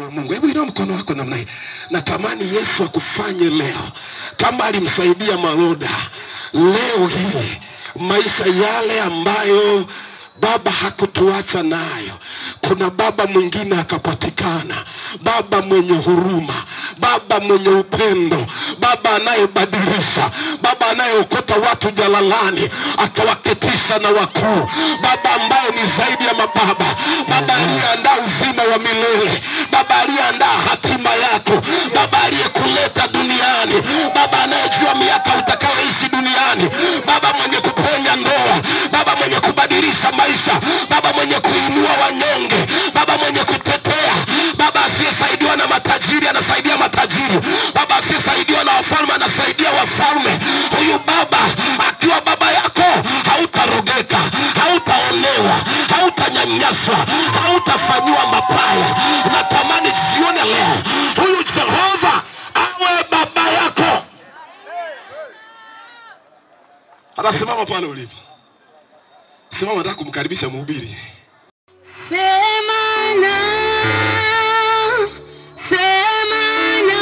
Mungu, hebu inua mkono wako namna hii. Natamani Yesu akufanye leo kama alimsaidia Maroda. Leo hii maisha yale ambayo Baba hakutuacha nayo, kuna baba mwingine akapatikana, baba mwenye huruma, baba mwenye upendo, baba anayebadilisha, baba anayeokota watu jalalani akawaketisha na wakuu, baba ambaye ni zaidi ya mababa, baba aliyeandaa uzima wa milele, baba aliyeandaa hatima yako, baba aliyekuleta duniani, baba anayejua miaka utakayoishi duniani, baba mwenye kuponya ndoa, baba mwenye kubadilisha maisha, baba mwenye kuinua wanyonge, baba mwenye kutetea, baba asiyesaidiwa na matajiri anasaidia matajiri, baba asiyesaidiwa na wafalme anasaidia wafalme. Huyu baba akiwa baba yako hautarogeka, hautaonewa, hautanyanyaswa, hautafanywa mabaya. Natamani jione leo huyu Jehova awe baba yako. Anasimama pale ulipo. Simama, nataka kumkaribisha mhubiri. Sema na, sema na,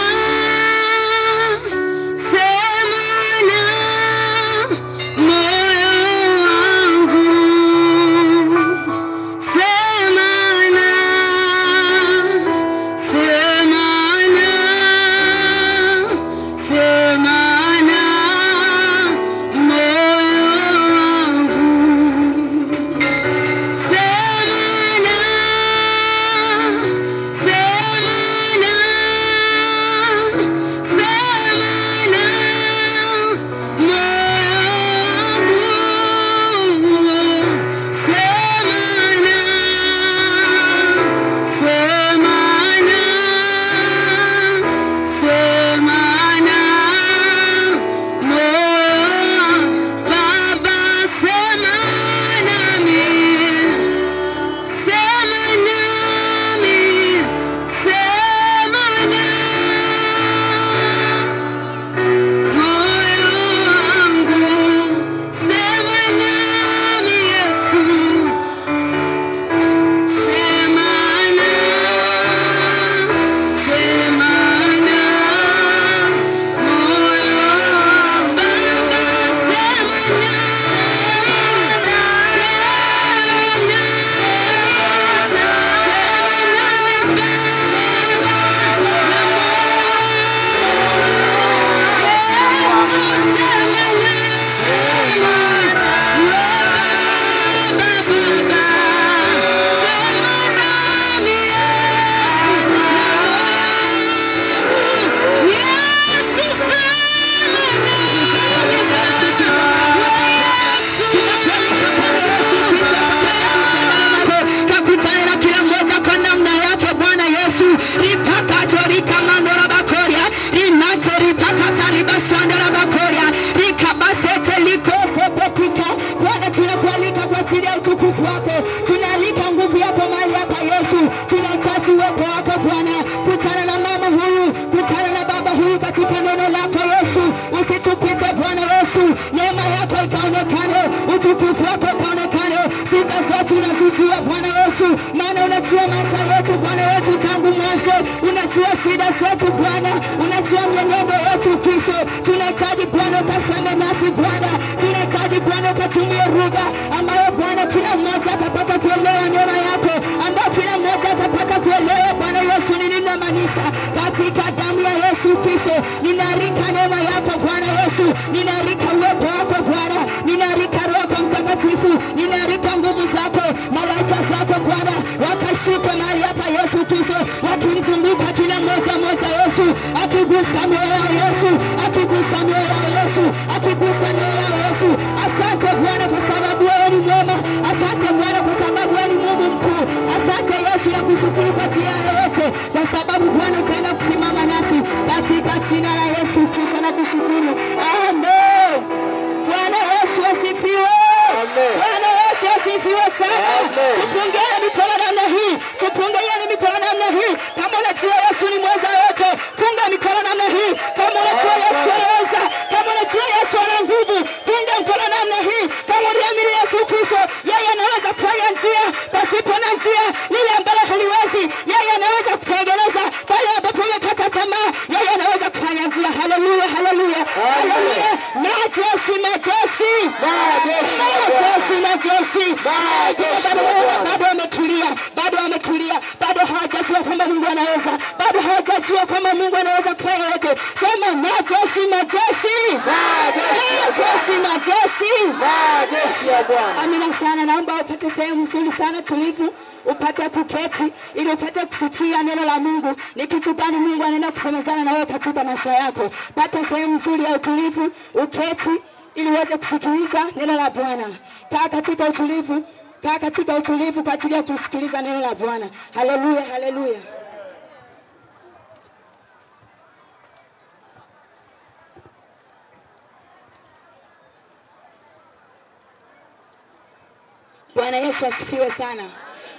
sema na moyo wangu. Sema na, sema na, sema na moyo wangu. Tunalika nguvu yako mahali hapa Yesu. Tunahitaji uwepo wako Bwana. Kutana na mama huyu, kutana na baba huyu katika neno lako Yesu. Usitupite Bwana Yesu. Neema yako ikaonekane, utukufu wako ikaonekane. Shida zetu unazijua Bwana Yesu, maana unajua maisha yetu Bwana Yesu tangu mwanzo. Unajua shida zetu Bwana, unajua mwenendo yetu Kristo. Tunahitaji Bwana ukaseme nasi Bwana. Tunahitaji Bwana ukatumie lugha ambayo Bwana kila mmoja atapata kuelewa neema yako, ambayo kila mmoja atapata kuelewa Bwana Yesu nini ninamaanisha. Katika damu ya Yesu Kristo ninarika neema yako Bwana Yesu, ninarika uwepo wako Bwana, ninarika Roho Mtakatifu, ninarika nguvu zako, malaika zako Bwana wakashuka mahali hapa Yesu Kristo, wakimzunguka kila mmoja mmoja Yesu, akigusa mioyo ya Yesu, akigusa mioyo ya Yesu, akigusa mioyo ya Yesu. Asante Bwana kwa sababu wewe ni mwema. Asante Bwana kwa sababu wewe ni Mungu mkuu. Asante Yesu na kushukuru kwa njia yote, kwa sababu Bwana utaenda kusimama nasi katika jina la Yesu Kristo na kushukuru. Amen. Bwana Yesu asifiwe. Bwana Yesu asifiwe sana. Tupongeze mikono namna hii. Tupongeze mikono namna hii. Kama unajua Yesu ni mweza yote, punga mikono namna hii. Kama unajua Yesu anaweza, kama unajua Yesu ana nguvu, punga mkono namna hii. Kama unaamini Yesu Kristo, yeye anaweza kufanya njia pasipo na njia, lile ambalo haliwezi, yeye anaweza kutengeneza kwamba Mungu anaweza, bado hawajajua kwamba Mungu anaweza kufanya yote. Sema majeshi, majeshi, majeshi ya Bwana. Amina sana. Naomba upate sehemu nzuri sana tulivu, upate kuketi ili upate kusikia neno la Mungu. Ni kitu gani Mungu anaenda kusemezana na wewe katika maisha yako? Pata sehemu nzuri ya utulivu, uketi ili uweze kusikiliza neno la Bwana. Kaa katika utulivu, kaa katika utulivu kwa ajili ya kusikiliza neno la Bwana. Haleluya, haleluya. Bwana Yesu asifiwe sana.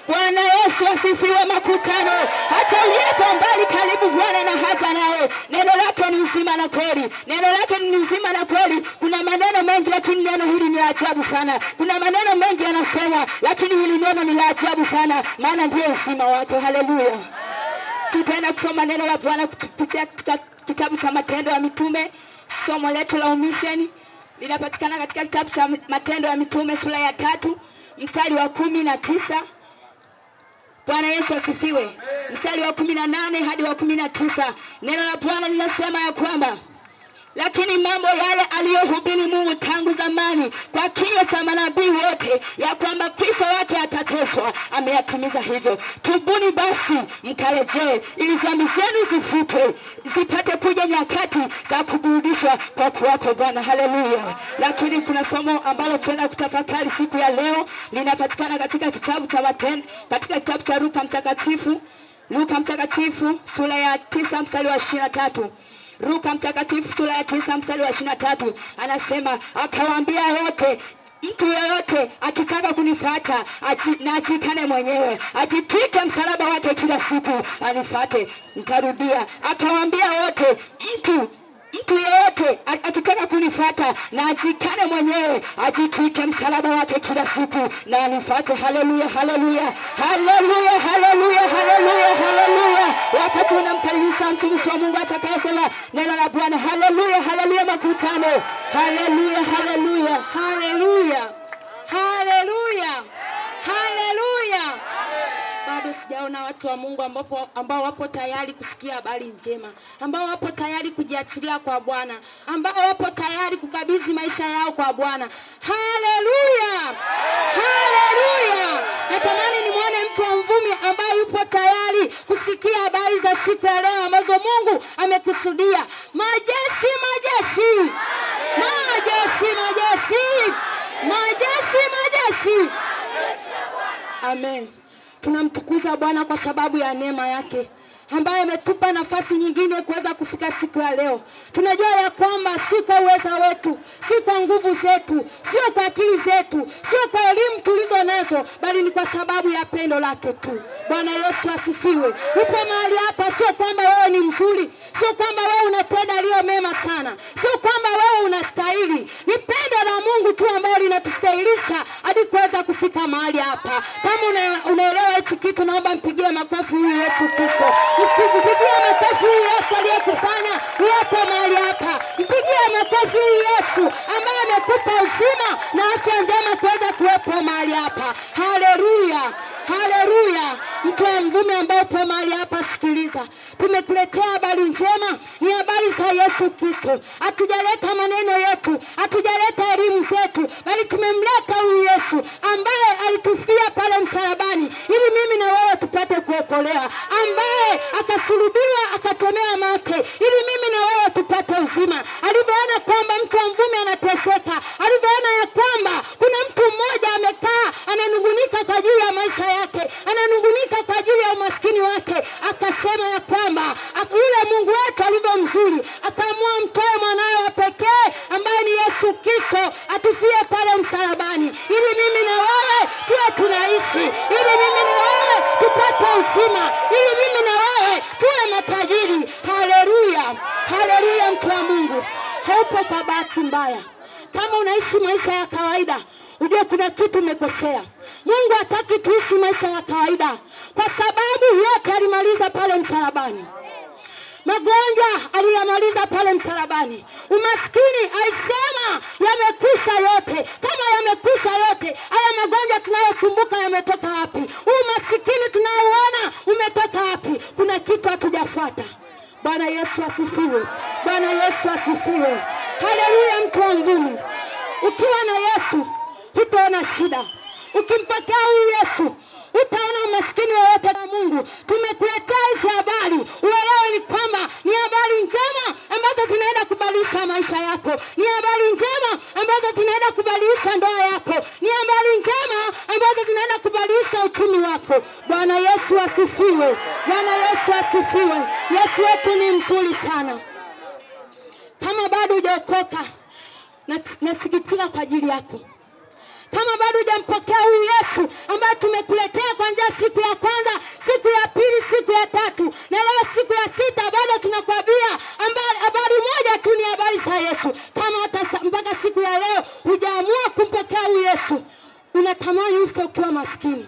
Bwana Yesu asifiwe makutano. Hata uliyeko mbali karibu Bwana na haja nawe. Neno lake ni uzima na kweli. Neno lake ni uzima na kweli. Kuna maneno mengi lakini neno hili ni la ajabu sana. Kuna maneno mengi yanasemwa lakini hili neno ni la ajabu sana. Maana ndio uzima wake. Haleluya. Tutaenda kusoma neno la Bwana kupitia kitabu cha Matendo ya Mitume. Somo letu la umisheni linapatikana katika kitabu cha Matendo ya Mitume sura ya 3 mstari wa 19. Bwana Yesu asifiwe. Mstari wa 18 hadi wa 19. Neno la Bwana linasema ya kwamba lakini mambo yale aliyohubiri Mungu tangu zamani kwa kinywa cha manabii wote ya kwamba Kristo wake atateswa, ameyatimiza hivyo. Tubuni basi mkarejee ili dhambi zenu zifutwe, zipate kuja nyakati za kuburudishwa kwa kuwako Bwana. Haleluya. Lakini kuna somo ambalo tunaenda kutafakari siku ya leo, linapatikana katika kitabu cha Matendo, katika kitabu cha Luka mtakatifu sura ya 9 mstari wa 23. Luka mtakatifu sura ya 9 mstari wa 23 anasema, akawaambia yote, mtu yeyote akitaka kunifuata na ajikane mwenyewe, ajitwike msalaba wake kila siku anifuate. Nitarudia, akawaambia wote, mtu yeyote akitaka kunifuata na ajikane mwenyewe, ajitwike msalaba wake kila siku na anifuate. Haleluya, haleluya, haleluya, haleluya, haleluya, haleluya. Wakati unamkaribisha mtumishi wa Mungu atakayesema neno la Bwana. Haleluya, haleluya makutano. Haleluya, haleluya, haleluya, haleluya, haleluya. Bado sijaona watu wa Mungu ambao wapo tayari kusikia habari njema, ambao wapo tayari kujiachilia kwa Bwana, ambao wapo tayari kukabidhi maisha yao kwa Bwana. Haleluya, haleluya. Natamani nimuone mtu wa Mvumi ambaye yupo tayari kusikia habari za siku ya leo ambazo Mungu amekusudia. Majeshi, majeshi, majeshi, majeshi, majeshi, majeshi. Amen. Tunamtukuza Bwana kwa sababu ya neema yake ambaye ametupa nafasi nyingine kuweza kufika siku ya leo. Tunajua ya kwamba si kwa uweza wetu, si kwa nguvu zetu, sio kwa akili zetu, sio kwa elimu tulizo nazo, bali ni kwa sababu ya pendo lake tu. Bwana Yesu asifiwe. Upo mahali hapa sio kwamba wewe ni mzuri, sio kwamba wewe unatenda yaliyo mema sana, sio kwamba wewe unastahili. Ni pendo la Mungu tu ambalo linatustahilisha hadi kuweza kufika mahali hapa. Kama unaelewa hichi kitu, naomba mpigie makofi huyu Yesu Kristo. Mpigie makofi huyu Yesu aliyekufanya uwepo mahali hapa. Mpigie makofi huyu Yesu ambaye amekupa uzima na afya njema kuweza kuwepo mahali hapa. Haleluya, haleluya. Mtu wa Mvumi ambao upo mahali hapa, sikiliza. Tumekuletea habari njema, ni habari za Yesu Kristo. Hatujaleta maneno yetu, hatujaleta elimu zetu, bali tumemleta huyu Yesu ambaye alitufia pale msalabani ili mimi na wewe tupate kuokolewa, ambaye akasulubiwa akatomewa mate ili mimi na wewe tupate uzima. Alivyoona kwamba mtu wa Mvumi anateseka, alivyoona ya kwamba kuna mtu mmoja amekaa ananungunika kwa ajili ya maisha yake, ananungunika kwa ajili ya umaskini wake, akasema ya kwamba yule Mungu wetu alivyo mzuri, akaamua mtoe mwanawe wa pekee ambaye ni Yesu Kristo atufie pale msalabani ili mimi na wewe tuwe tunaishi, ili mimi na wewe tupate uzima, ili mimi na wewe tuwe matajiri. Haleluya, haleluya. Mtu wa Mungu, haupo kwa bahati mbaya. Kama unaishi maisha ya kawaida, ujue kuna kitu umekosea. Mungu hataki tuishi maisha ya kawaida, kwa sababu yote alimaliza pale msalabani. Magonjwa aliyamaliza pale msalabani. Umaskini alisema yamekwisha yote. Kama yamekwisha yote, haya magonjwa tunayosumbuka yametoka wapi? Umaskini tunaoona umetoka wapi? Kuna kitu hatujafuata. Bwana Yesu asifiwe. Bwana Yesu asifiwe. Haleluya. Mtu wa Mvumi, ukiwa na Yesu hutaona shida. Ukimpokea huyu Yesu utaona umaskini wowote wa Mungu. Tumekuletea hizi habari uelewe ni kwamba ni habari njema ambazo zinaenda kubadilisha maisha yako. Ni habari njema ambazo zinaenda kubadilisha ndoa yako. Ni habari njema ambazo zinaenda kubadilisha uchumi wako. Bwana Yesu asifiwe. Bwana Yesu asifiwe. Yesu wetu ni mzuri sana. Kama bado hujaokoka, nasikitika kwa ajili yako. Kama bado hujampokea huyu Yesu ambaye tumekuletea kuanzia siku ya kwanza, siku ya pili, siku ya tatu, na leo siku ya sita, bado tunakwambia habari moja tu, ni habari za Yesu. Kama hata mpaka siku ya leo hujaamua kumpokea huyu Yesu, unatamani ufe ukiwa maskini,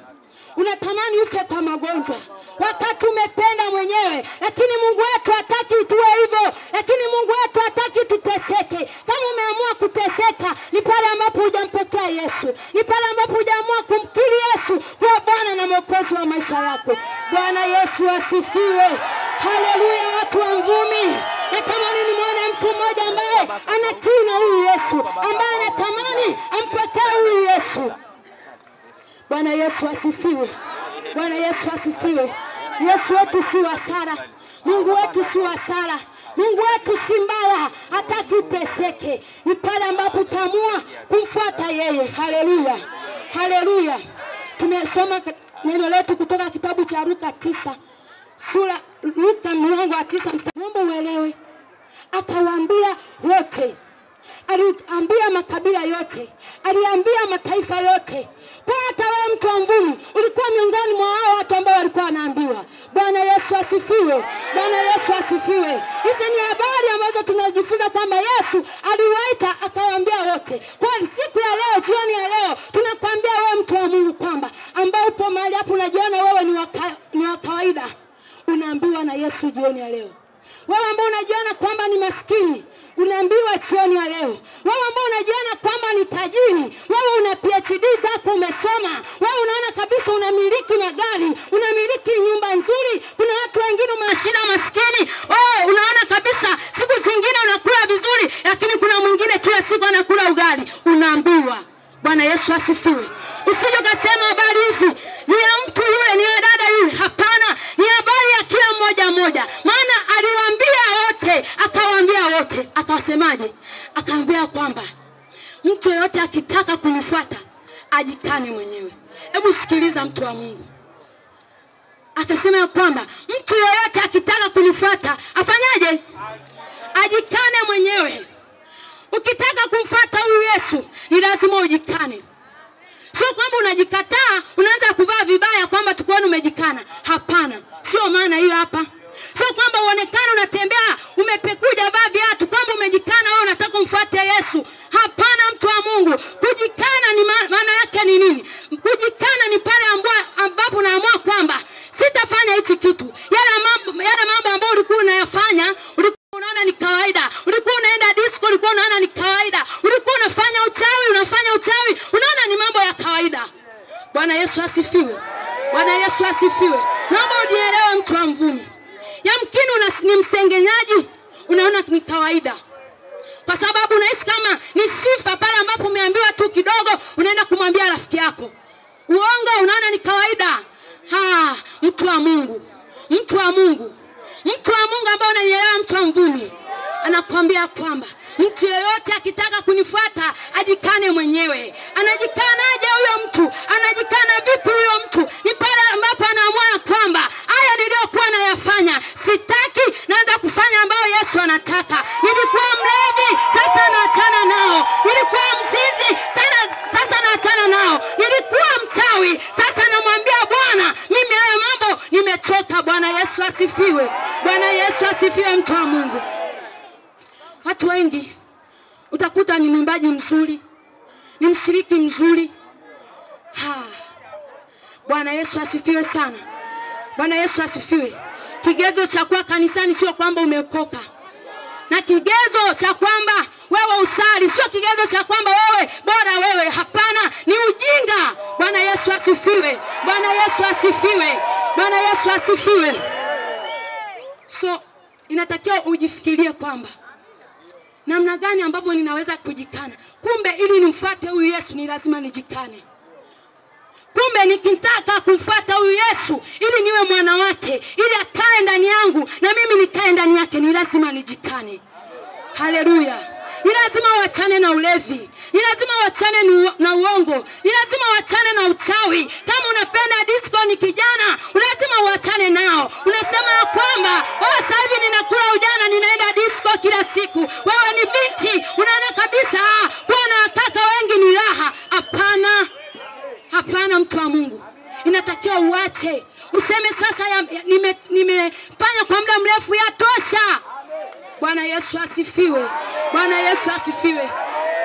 unatamani ufe kwa magonjwa, wakati umependa mwenyewe. Lakini Mungu wetu hataki tuwe hivyo. Lakini Mungu wetu hataki tuteseke. Kama umeamua kuteseka, ni pale ambapo hujampokea Yesu. Ni pale ambapo hujaamua kumkiri Yesu kuwa Bwana na Mwokozi wa maisha yako. Bwana Yesu asifiwe. Haleluya. Watu wa Mvumi, na kama nimeona mtu mmoja ambaye anakiri na huyu Yesu, ambaye anatamani ampokee huyu Yesu. Bwana Yesu asifiwe. Bwana Yesu asifiwe. Yesu wetu si wasara. Mungu wetu si wasara. Mungu wetu si mbaya, hataki uteseke. Ni pale ambapo utaamua kumfuata yeye. Haleluya. Haleluya. Tumesoma neno letu kutoka kitabu cha Luka 9. Luka mlango wa 9. Naomba uelewe. Akawaambia wote. Aliambia makabila yote. Aliambia mataifa yote. Kwa hata wewe mtu wa Mvumi ulikuwa miongoni mwa hao watu ambao walikuwa wanaambiwa. Bwana Yesu asifiwe. Bwana Yesu asifiwe. Hizi ni habari ambazo tunajifunza kwamba Yesu aliwaita akawaambia wote. Kwa siku ya leo, jioni ya leo, tunakwambia wewe mtu wa Mungu kwamba ambao upo mahali hapo unajiona wewe ni wa kawaida, unaambiwa na Yesu jioni ya leo. Wewe ambao unajiona kwamba ni maskini, unaambiwa jioni ya leo. Wewe ambao unajiona kwamba ni tajiri, wewe una PhD zako umesoma, wewe unaona kabisa unamiliki magari, unamiliki nyumba nzuri. Kuna watu wengine mashina maskini, unaona kabisa siku zingine unakula vizuri, lakini kuna mwingine kila siku anakula ugali. Unaambiwa. Bwana Yesu asifiwe. Usije ukasema habari hizi ni ya mtu yule, ni ya dada yule. Hapana, ni habari ya kila mmoja mmoja. Maana aliwaambia wote, akawaambia wote. Akawasemaje? Akaambia kwamba mtu yeyote akitaka kunifuata ajikane mwenyewe. Hebu sikiliza mtu wa Mungu. Akasema kwamba mtu yeyote akitaka kunifuata afanyaje? Ajikane mwenyewe. Ukitaka kumfuata huyu Yesu ni lazima ujikane. Sio kwamba unajikataa unaanza kuvaa vibaya kwamba tukuone umejikana. Hapana, sio maana hiyo hapa. Sio kwamba uonekane unatembea umepekuja vaa viatu kwamba umejikana wewe unataka kumfuata Yesu. Hapana mtu wa Mungu. Kujikana ni maana yake ni nini? Kujikana ni pale ambapo unaamua kwamba sitafanya hichi kitu. Yale mambo ambayo ulikuwa unayafanya, ulikuwa unaona ni kawaida. Ulikuwa unaenda disco, ulikuwa unaona ni kawaida. Ulikuwa unafanya uchawi, unaona ni mambo ya kawaida. Bwana Yesu asifiwe. Bwana Yesu asifiwe. Naomba unielewe mtu wa Mvumi. Yamkini ni msengenyaji, unaona ni kawaida. Kwa sababu unaishi kama ni sifa pale ambapo umeambiwa tu kidogo, unaenda kumwambia rafiki yako. Uongo unaona ni kawaida. Mtu wa Mungu. Mtu wa Mungu. Mtu wa Mungu ambaye unanielewa mtu wa Mvumi. Anakuambia kwamba mtu yeyote akitaka kunifuata ajikane mwenyewe. Anajikanaje huyo mtu? Anajikana vipi huyo mtu? Ni pale ambapo anaamua kwamba haya niliyokuwa nayafanya sitaki, naanza kufanya ambayo Yesu anataka. Nilikuwa mlevi, sasa naachana nao. Nilikuwa mzinzi, sasa naachana nao. Nilikuwa mchawi, sasa namwambia Bwana, mimi haya mambo nimechoka. Bwana Yesu asifiwe. Bwana Yesu asifiwe mtu wa Mungu. Watu wengi utakuta ni mwimbaji mzuri, ni mshiriki mzuri. Bwana Yesu asifiwe sana. Bwana Yesu asifiwe. Kigezo cha kuwa kanisani sio kwamba umeokoka. Na kigezo cha kwamba wewe usali sio kigezo cha kwamba wewe bora wewe. Hapana, ni ujinga. Bwana Yesu asifiwe. Bwana Yesu asifiwe. Bwana Yesu asifiwe. So inatakiwa ujifikirie kwamba namna gani ambapo ninaweza kujikana. Kumbe ili nimfuate huyu Yesu ni lazima nijikane. Kumbe nikitaka kumfuata huyu Yesu ili niwe mwana wake, ili akae ndani yangu na mimi nikae ndani yake, ni lazima nijikane. Haleluya. Ni lazima uachane na ulevi. Ni lazima uachane na uongo. Ni lazima uachane na uchawi. Kama unapenda disco ni kijana, lazima uachane nao. Unasema kwamba sasa hivi ninakula ujana, ninaenda disco kila siku. Wewe ni binti, unaona kabisa kuwa na kaka wengi ni raha. Hapana. Hapana, mtu wa Mungu. Inatakiwa uache. Useme sasa nimefanya kwa muda mrefu, yatosha. Bwana Yesu asifiwe. Bwana Yesu asifiwe.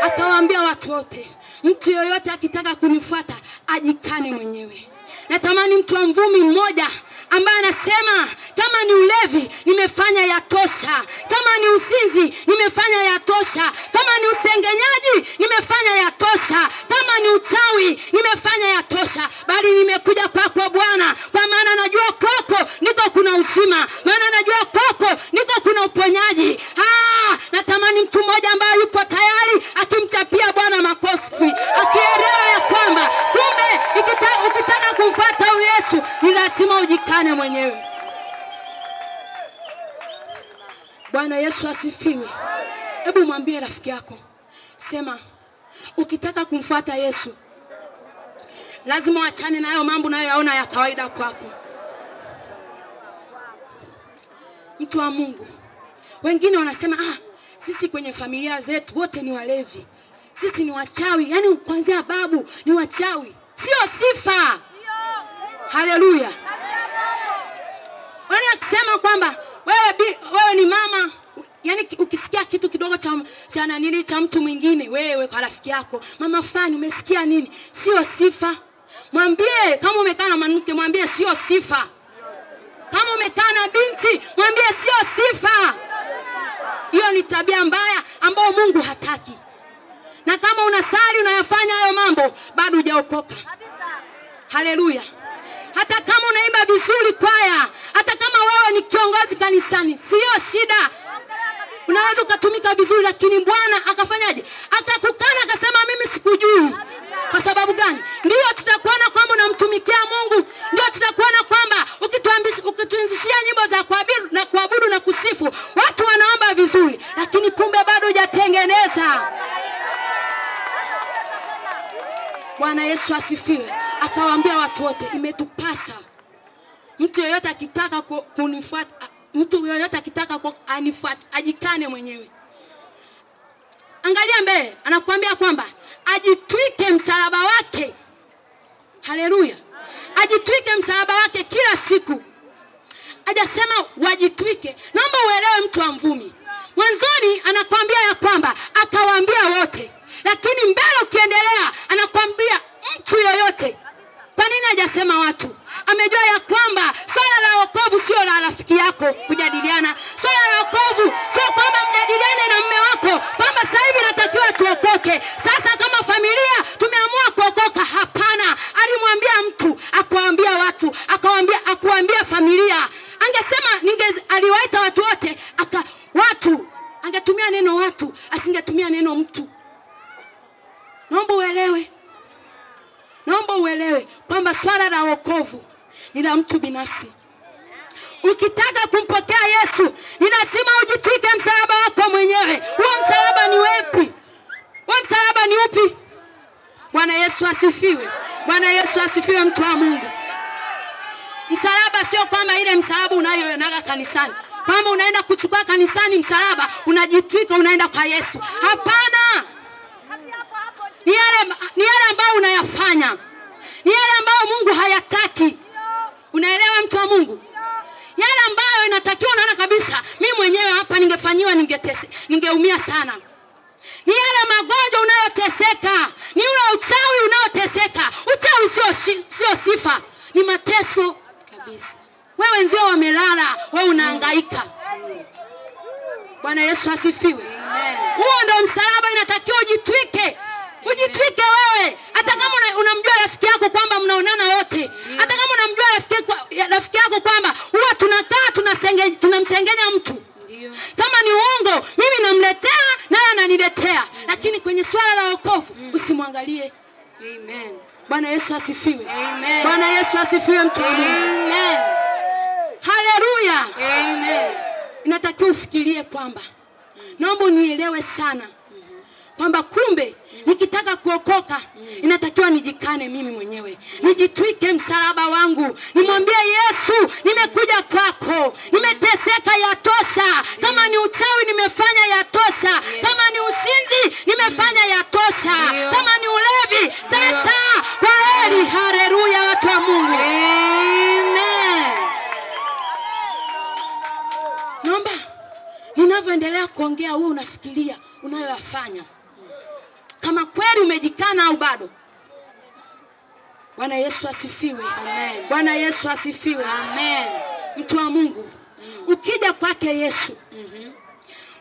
Akawaambia watu wote, mtu yoyote akitaka kunifuata ajikane mwenyewe. Natamani mtu wa mvumi mmoja ambaye anasema kama ni ulevi nimefanya yatosha, kama ni usinzi nimefanya yatosha, kama ni usengenyaji nimefanya yatosha, kama ni uchawi nimefanya yatosha, bali nimekuja kwako Bwana, kwa maana najua kwako ndiko kuna uzima, maana najua kwako ndiko kuna uponyaji. Natamani mtu mmoja ambaye yupo tayari akimchapia Bwana makofi, akielewa ya kwamba kumbe ukitaka kumfuata Yesu ni lazima ujikane mwenyewe. Bwana Yesu asifiwe. Hebu mwambie rafiki yako, sema ukitaka kumfuata Yesu lazima uachane na hayo mambo unayoyaona ya kawaida kwako. Mtu wa Mungu, wengine wanasema sisi kwenye familia zetu wote ni walevi, sisi ni wachawi, yani kuanzia babu ni wachawi. Sio sifa. Haleluya. Wale akisema kwamba wewe ni mama, yani ukisikia kitu kidogo cha mtu mwingine, wewe kwa rafiki yako, mama fulani umesikia nini? Sio sifa. Mwambie, kama umekaa na mwanamke mwambie sio sifa. Kama umekaa na binti mwambie sio sifa. Hiyo ni tabia mbaya ambayo Mungu hataki. Na kama unasali unayafanya hayo mambo, bado hujaokoka. Haleluya. Hata kama unaimba vizuri kwaya, hata kama wewe ni kiongozi kanisani, sio shida. Unaweza ukatumika vizuri, lakini Bwana akafanyaje? Akakukana, akasema mimi sikujui. Kwa sababu gani? Ndio tutakuona kwamba unamtumikia Mungu, ndio tutakuona kwamba ukituanzishia nyimbo za kuabudu na kusifu, watu wanaomba vizuri, lakini kumbe bado hujatengeneza. Bwana Yesu asifiwe. Akawaambia watu wote, imetupasa mtu yeyote akitaka kunifuata, mtu yeyote akitaka anifuate ajikane mwenyewe. Angalia mbele, anakuambia kwamba ajitwike msalaba wake. Haleluya. Ajitwike msalaba wake kila siku. Hajasema wajitwike. Naomba uelewe mtu wa mvumi. Mwanzoni anakuambia ya kwamba akawaambia wote, lakini mbele ukiendelea anakuambia mtu yoyote. Kwa nini hajasema watu? Amejua ya kwamba swala la wokovu sio la rafiki yako kujadiliana. Swala la wokovu sio kwamba mjadiliane na mume wako kwamba sasa hivi natakiwa tuokoke, sasa kama familia tumeamua kuokoka. Hapana, alimwambia mtu, akawaambia watu, akuambia familia. Angesema aliwaita watu wote, watu angetumia neno watu, asingetumia neno mtu. Naomba uelewe kwamba swala la wokovu ni la mtu binafsi. Ukitaka kumpokea Yesu ni lazima ujitwike msalaba wako mwenyewe. Huo msalaba ni wapi? Huo msalaba ni upi? Bwana Yesu asifiwe. Bwana Yesu asifiwe, mtu wa Mungu. Msalaba sio kwamba ile msalaba unayoona kanisani, kwamba unaenda kuchukua kanisani msalaba unajitwika unaenda kwa Yesu. Hapana. Ni yale ambayo unayafanya, ni yale ambayo Mungu hayataki. Unaelewa mtu wa Mungu? Yale ambayo inatakiwa unaona kabisa mimi mwenyewe hapa ningefanyiwa ningeumia sana. Ni yale magonjwa unayoteseka, ni ule uchawi unaoteseka. Uchawi sio sifa, ni mateso kabisa. wewe ndio wamelala, wewe unahangaika. Bwana Yesu asifiwe. Huo ndio msalaba inatakiwa ujitwike. Ujitwike wewe. Hata kama unamjua rafiki yako kwamba mnaonana wote. Hata kama unamjua rafiki yako kwamba huwa tunakaa tunamsengenya mtu. Kama ni uongo, mimi namletea naye ananiletea. Lakini kwenye swala la wokovu usimwangalie. Amen. Bwana Yesu asifiwe. Amen. Bwana Yesu asifiwe mtu. Amen. Haleluya. Amen. Inatakiwa ufikirie kwamba naomba unielewe sana kwamba kumbe nikitaka kuokoka inatakiwa nijikane mimi mwenyewe, nijitwike msalaba wangu, nimwambie Yesu, nimekuja kwako, nimeteseka, yatosha. Kama ni uchawi nimefanya, yatosha. Kama ni usinzi nimefanya, yatosha. Kama ni ulevi, sasa kwa heri. Haleluya watu wa Mungu. Amen. Naomba ninavyoendelea kuongea wewe unafikiria unayoyafanya kama kweli umejikana au bado. Bwana Yesu asifiwe. Amen. Bwana Yesu asifiwe. Amen. Mtu wa Mungu, ukija kwake Yesu,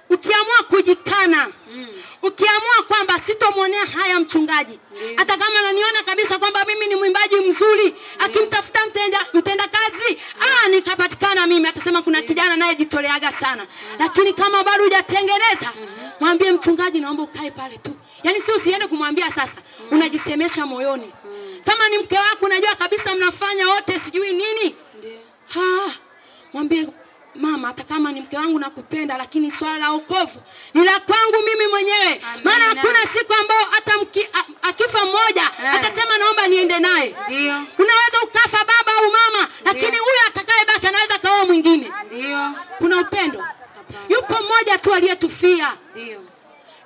ukiamua kujikana, ukiamua kwamba sitomwonea haya mchungaji, hata kama ananiona kabisa kwamba mimi ni mwimbaji mzuri, akimtafuta mtenda kazi, nikapatikana mimi, atasema kuna kijana naye jitoleaga sana. Lakini kama bado hujatengeneza, mwambie mchungaji, naomba ukae pale tu. Yaani si usiende kumwambia sasa, unajisemesha moyoni. Kama ni mke wako unajua kabisa mnafanya wote sijui nini, mwambie mama, hata kama ni mke wangu nakupenda, lakini swala la wokovu ni la kwangu mimi mwenyewe. Maana hakuna siku ambao hata akifa mmoja atasema naomba niende naye. Ndio. Unaweza ukafa baba au mama, lakini huyu atakayebaki anaweza kaoa mwingine. Ndio. Kuna upendo. Yupo mmoja tu aliyetufia. Ndio.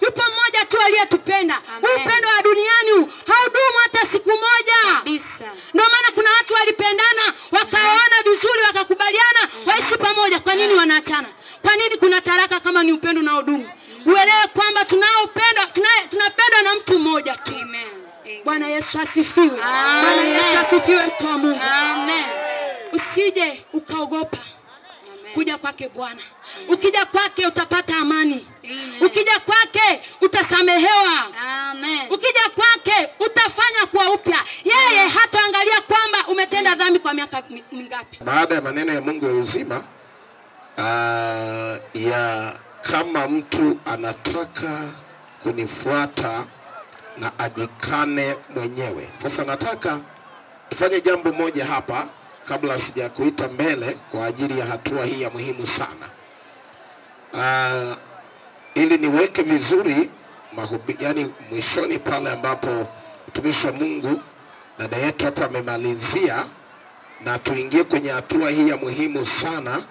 Yupo mmoja tu aliyetupenda. Upendo wa duniani haudumu hata siku moja. Kabisa. Ndio maana kuna watu walipendana, wakaoana vizuri, wakakubaliana, waishi pamoja. Kwa nini wanaachana? Kwa nini kuna talaka kama ni upendo na udumu? Uelewe kwamba tunapendwa na mtu mmoja tu. Amen. Bwana Yesu asifiwe. Bwana Yesu asifiwe mtu wa Mungu. Amen. Usije ukaogopa kuja kwake Bwana. Ukija kwake utapata amani. Amen. Ukija kwake utasamehewa. Amen. Ukija kwake utafanya kwa upya. Yeye hataangalia kwamba umetenda dhambi kwa miaka mingapi. Baada ya maneno ya Mungu ya uzima, ya kama mtu anataka kunifuata na ajikane mwenyewe. Sasa nataka tufanye jambo moja hapa kabla sijakuita mbele kwa ajili ya hatua hii ya muhimu sana. Ili niweke vizuri yani mwishoni pale ambapo mtumishi wa Mungu dada yetu hapa amemalizia, na tuingie kwenye hatua hii ya muhimu sana.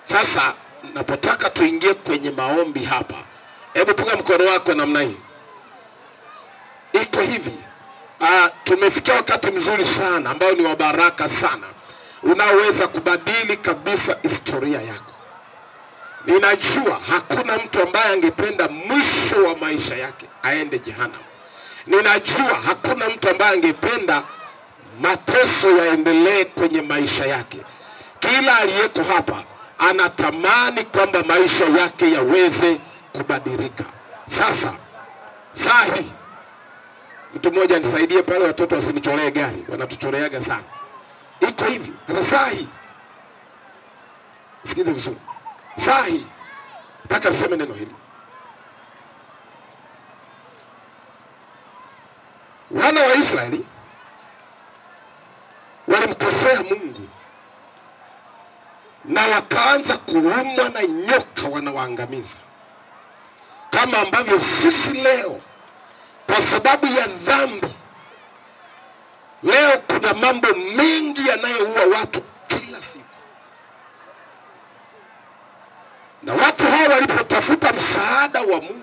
Sasa napotaka tuingie kwenye maombi hapa. Hebu punga mkono wako namna hii. Iko hivi. Tumefikia wakati mzuri sana ambao ni wa baraka sana, unaweza kubadili kabisa historia yako. Ninajua hakuna mtu ambaye angependa mwisho wa maisha yake aende jehanamu. Ninajua hakuna mtu ambaye angependa mateso yaendelee kwenye maisha yake. Kila aliyeko hapa anatamani kwamba maisha yake yaweze kubadilika. Sasa sahi, mtu mmoja nisaidie pale, watoto wasinicholee gari, wanatucholeaga sana. Iko hivi. Sasa sahi, sikiza vizuri. Sahi, nataka niseme neno hili. Wana wa Israeli walimkosea Mungu na wakaanza kuumwa na nyoka wanawaangamiza. Kama ambavyo sisi leo kwa sababu ya dhambi, leo kuna mambo mengi yanayoua watu kila siku. Na watu hao walipotafuta msaada wa Mungu,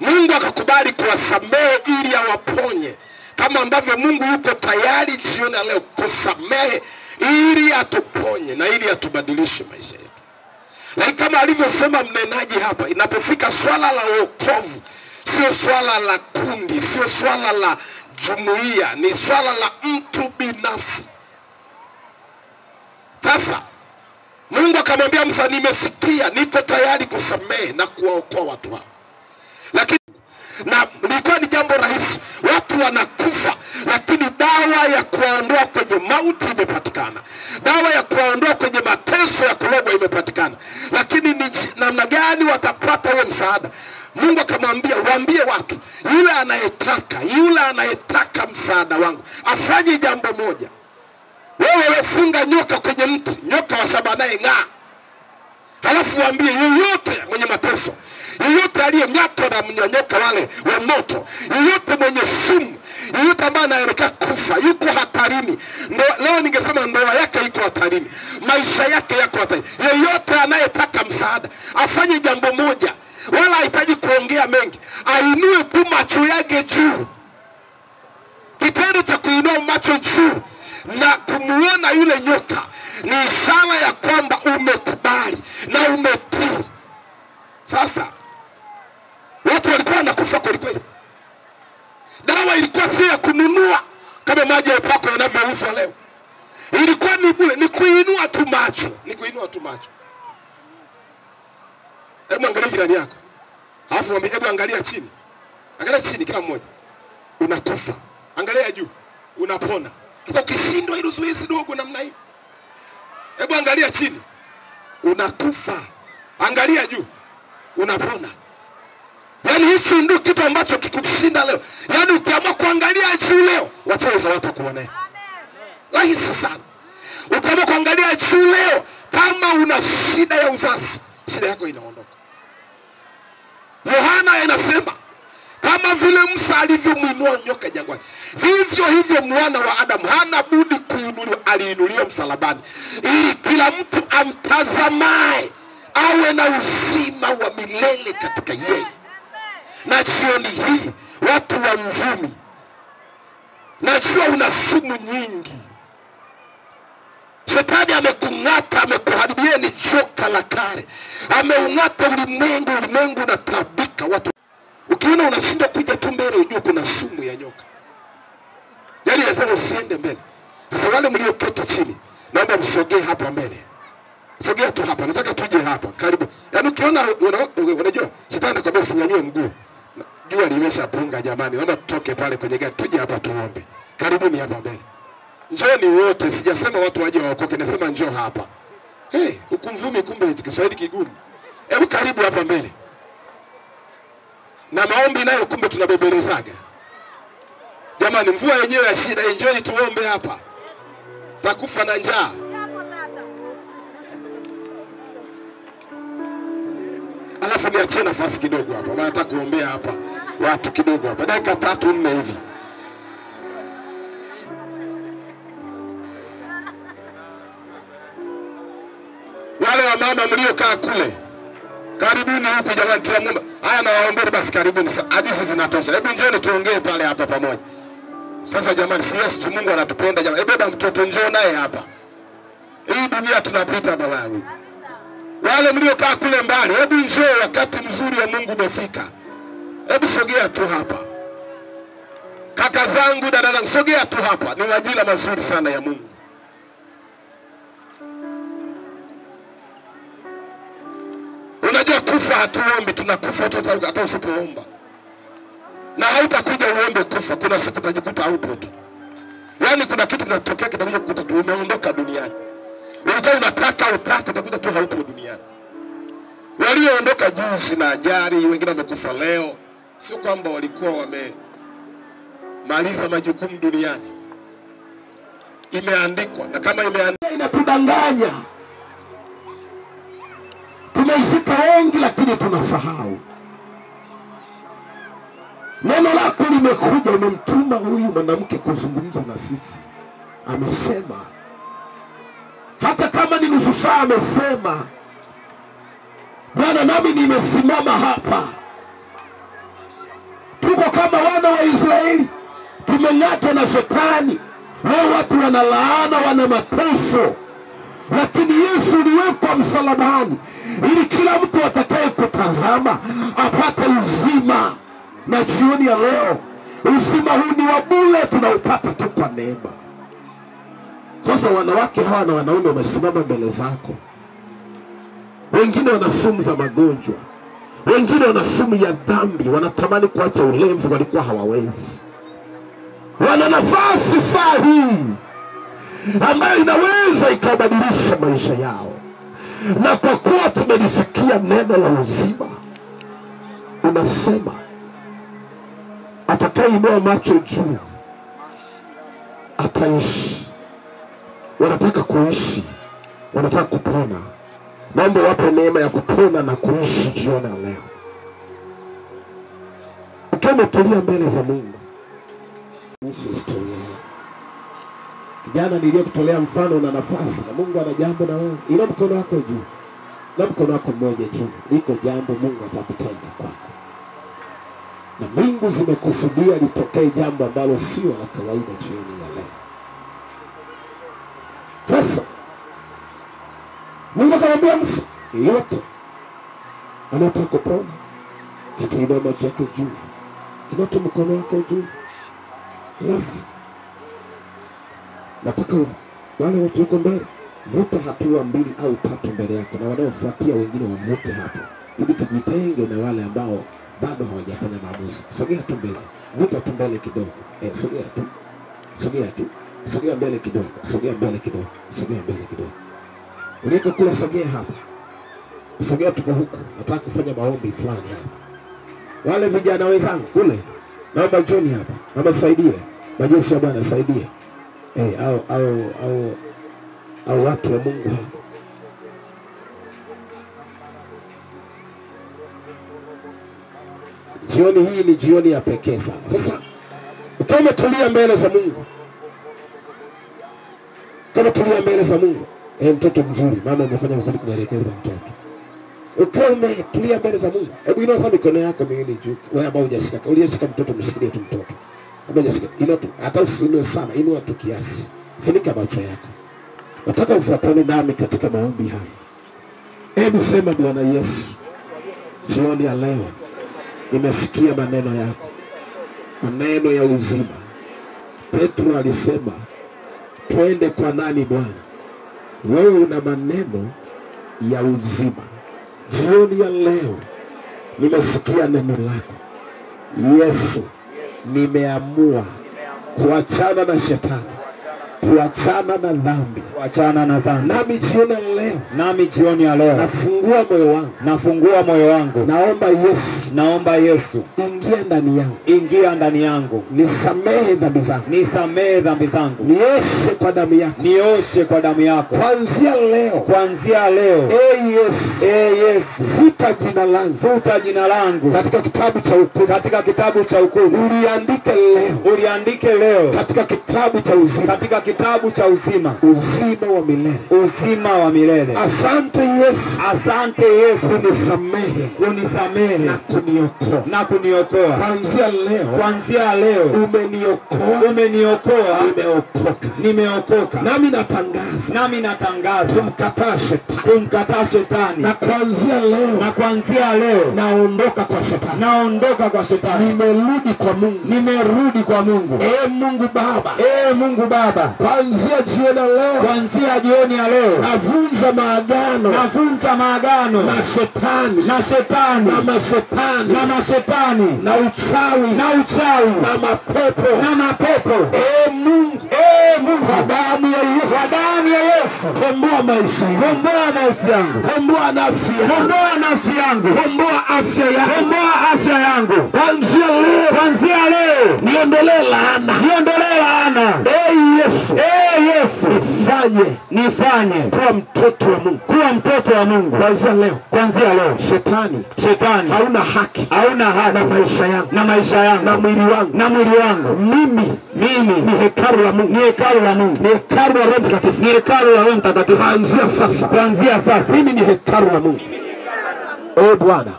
Mungu akakubali kuwasamehe ili awaponye. Kama ambavyo Mungu yuko tayari jioni leo kusamehe ili atuponye na ili atubadilishe maisha yetu. Lakini kama alivyosema mnenaji hapa, inapofika swala la wokovu, sio swala la kundi, sio swala la jumuiya, ni swala la mtu binafsi. Sasa Mungu akamwambia Musa, nimesikia, niko tayari kusamehe na kuwaokoa watu hao. Lakini na ilikuwa ni jambo rahisi, watu wanakufa, lakini dawa ya kuwaondoa kwenye mauti imepatikana. Dawa ya kuwaondoa kwenye mateso ya kulogwa imepatikana. Lakini ni namna gani watapata huo msaada? Mungu akamwambia, waambie watu, yule anayetaka msaada wangu afanye jambo moja. Wewe funga nyoka kwenye mti, nyoka wa shaba naye ng'aa. Halafu waambie yeyote mwenye mateso, yeyote aliyeng'atwa na nyoka wale wa moto, yeyote mwenye sumu, yeyote ambaye anaelekea kufa, yuko hatarini. Leo ningesema ndoa yake iko hatarini, maisha yake yako hatarini. Yeyote anayetaka msaada afanye jambo moja, wala hahitaji kuongea mengi. Ainue tu macho yake juu. Kitendo cha kuinua macho juu na kumuona yule nyoka ni ishara ya kwamba umekubali na umetii. Sasa watu walikuwa wanakufa kweli kweli. Dawa ilikuwa sio ya kununua kama maji ya upako yanavyouzwa leo. Ilikuwa ni bure, ni kuinua tu macho, Hebu angalia jirani yako. Alafu mwambie, hebu angalia chini. Angalia chini kila mmoja. Unakufa. Angalia juu. Unapona. Sasa ukishindwa hilo zoezi dogo namna hii, hebu angalia chini. Unakufa. Angalia juu. Unapona. Yaani hicho ndio kitu ambacho kikushinda leo. Yaani ukiamua kuangalia juu leo, wachawi hawatakuona. Amen. Rahisi sana. Ukiamua kuangalia juu leo, kama una shida ya uzazi, shida yako inaondoka. Yohana anasema kama vile Musa alivyomuinua nyoka jangwani, vivyo hivyo mwana wa Adamu hana budi kuinuliwa. Aliinuliwa msalabani ili kila mtu amtazamaye awe na uzima wa milele katika yeye. Na jioni hii watu wa Mvumi, najua una sumu nyingi. Shetani amekung'ata, amekuharibia, ni joka la kale. Ameung'ata ulimwengu na tabika watu. Ukiona unashinda kuja tu mbele, ujue kuna sumu ya nyoka. Yaani lazima usiende mbele. Sasa wale mlioketi chini, naomba msogee hapa mbele. Sogea tu hapa, nataka tuje hapa, karibu. Yaani ukiona unajua shetani anakuambia usinyanyue mguu. Jua limeshapunga jamani, naomba tutoke pale kwenye gari, tuje hapa tuombe. Karibuni hapa mbele. Njooni wote, sijasema watu waje waokoke, nasema njoo hapa. Huku Mvumi kumbe Kiswahili kigumu. Hebu karibu hapa mbele. Na maombi nayo kumbe tunabebelezaga. Jamani, mvua yenyewe ya shida, njooni tuombe hapa. Takufa na njaa. Alafu niachie nafasi kidogo hapa, maana nataka kuombea hapa watu kidogo hapa, dakika 3-4 hivi. Wale wa mama mliokaa kule, karibuni huku jamani, tunamuomba. Haya, na waombeni basi, karibuni. Hadithi zinatosha. Hebu njoo tuongee pale hapa pamoja. Sasa jamani, si Yesu Mungu anatupenda jamani. Baba mtoto njoo naye hapa. Hii dunia tunapita babangu. Wale mliokaa kule mbali, hebu njoo, wakati mzuri wa Mungu umefika. Hebu sogea tu hapa. Kaka zangu, dada zangu, sogea tu hapa. Ni majira mazuri sana ya Mungu. Unajua kufa hatuombi, tunakufa hata usipoomba. Na hautakuja uombe kufa, kuna siku utajikuta haupo tu. Yaani kuna kitu kinatokea kitakuja kukuta tu umeondoka duniani. Ulikuwa unataka utakuta tu haupo duniani. Walioondoka juzi na ajali, wengine wamekufa leo, sio kwamba walikuwa wamemaliza majukumu duniani. Imeandikwa, na kama imeandikwa inatudanganya. Tumeizika wengi lakini tunasahau. Neno lako limekuja, umemtuma huyu mwanamke kuzungumza na sisi. Amesema, hata kama ni nusu saa amesema. Bwana, nami nimesimama hapa. Tuko kama wana wa Israeli, tumeng'atwa na shetani. Wao watu wanalaana, wana mateso. Lakini Yesu aliwekwa msalabani ili kila mtu atakaye kutazama apate uzima. Na jioni ya leo, uzima huu ni wa bure, tunaupata tu kwa neema. Sasa wanawake hawa na wanaume wamesimama mbele zako. Wengine wana sumu za magonjwa, wengine wana sumu ya dhambi, wanatamani kuacha ulevi, walikuwa hawawezi. Wana nafasi saa hii ambayo inaweza ikabadilisha maisha yao. Na kwa kuwa tumelisikia neno la uzima, unasema atakayeinua macho juu ataishi. Wanataka kuishi, wanataka kupona. Naomba wape neema ya kupona na kuishi jioni leo. Ukiwa umetulia mbele za Mungu, ishi historia. Kijana niliyokutolea mfano na nafasi, na Mungu ana jambo na wewe. Ina mkono wako juu, na mkono wako mmoja juu. Liko jambo Mungu atakutenda kwako. Na mbingu zimekusudia litokee jambo ambalo sio la kawaida jioni ya leo. Sasa Mungu akamwambia Musa, yote anataka kupona, atainua macho yake juu, inua mkono wako juu. Alafu nataka wale watu wako mbele, vuta hatua 2 au 3 mbele yako, na wanaofuatia wengine wavute hapo, ili tujitenge na wale ambao bado hawajafanya maamuzi. Sogea tu mbele, vuta tu mbele kidogo. Sogea tu. Sogea tu. Sogea mbele kidogo. Sogea mbele kidogo. Sogea mbele kidogo. Uliko kula, sogea hapa. Sogea tuko huku. Nataka kufanya maombi fulani hapa. Wale vijana wenzangu kule, naomba John hapa. Naomba saidie. Majeshi ya Bwana saidie. Au watu wa Mungu hapa. Jioni hii ni jioni ya pekee sana. Sasa ukiwa umetulia mbele za Mungu, kama tulia mbele za Mungu, mtoto mzuri, mama umefanya vizuri kumwelekeza mtoto. Ukiwa umetulia mbele za Mungu, hebu inua sasa mikono yako miwili juu. Wewe ambao hujashika, uliyeshika mtoto mshikilie tu mtoto. Kama hujashika, inua tu, hata usiinue sana, inua tu kiasi. Funika macho yako. Nataka ufuatane nami katika maombi haya. Hebu sema, Bwana Yesu, jioni ya leo nimesikia maneno yako, maneno ya uzima. Petro alisema, twende kwa nani Bwana? Wewe una maneno ya uzima. Jioni ya leo nimesikia neno lako. Yesu, nimeamua kuachana na shetani, kuachana na dhambi, kuachana na dhambi. Nami jioni ya leo nafungua moyo wangu. Naomba Yesu, ingia ndani yangu. Nisamehe dhambi zangu. Nioshe kwa damu yako. Kuanzia leo. Yesu, futa jina langu katika kitabu cha hukumu. Uliandike leo katika kitabu cha uzima wa milele. Asante Yesu, unisamehe na kuniokoa. Kuanzia leo umeniokoa, nimeokoka. Nami natangaza kumkataa shetani. Na kuanzia leo naondoka kwa shetani. Nimerudi kwa Mungu. Mungu Baba, kuanzia jioni ya leo navunja maagano na shetani na mashetani na uchawi na mapepo. Mungu, kwa damu ya Yesu, komboa maisha yangu, komboa nafsi yangu, komboa afya yangu. Kuanzia leo niondolee laana. Yesu, nifanye kuwa mtoto wa Mungu. Kuanzia leo shetani hauna haki na maisha yangu na mwili wangu. Mimi ni hekalu la Mungu, ni hekalu la Roho Mtakatifu. Kuanzia sasa mimi ni hekalu la Mungu. Bwana,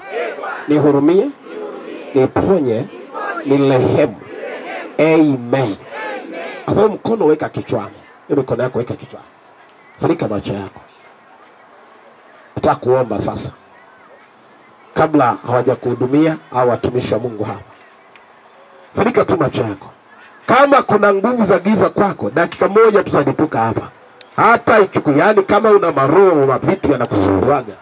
nihurumie, niponye, nirehemu. Amen. Sasa mkono weka kichwani. Mikono yako weka kichwani. Funika macho yako. Nataka kuomba sasa, kabla hawajakuhudumia au watumishi wa Mungu hapa. Funika tu macho yako. Kama kuna nguvu za giza kwako, dakika moja tutalipuka hapa. Hata ichuku, yani kama una maroho wa vitu yanakusuruaga.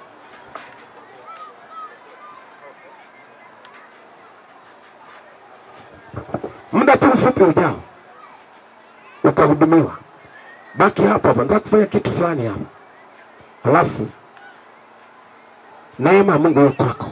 Muda tu mfupi ujao utahudumiwa. Baki hapa, nataka kufanya kitu fulani hapa. Halafu neema Mungu yuko kwako.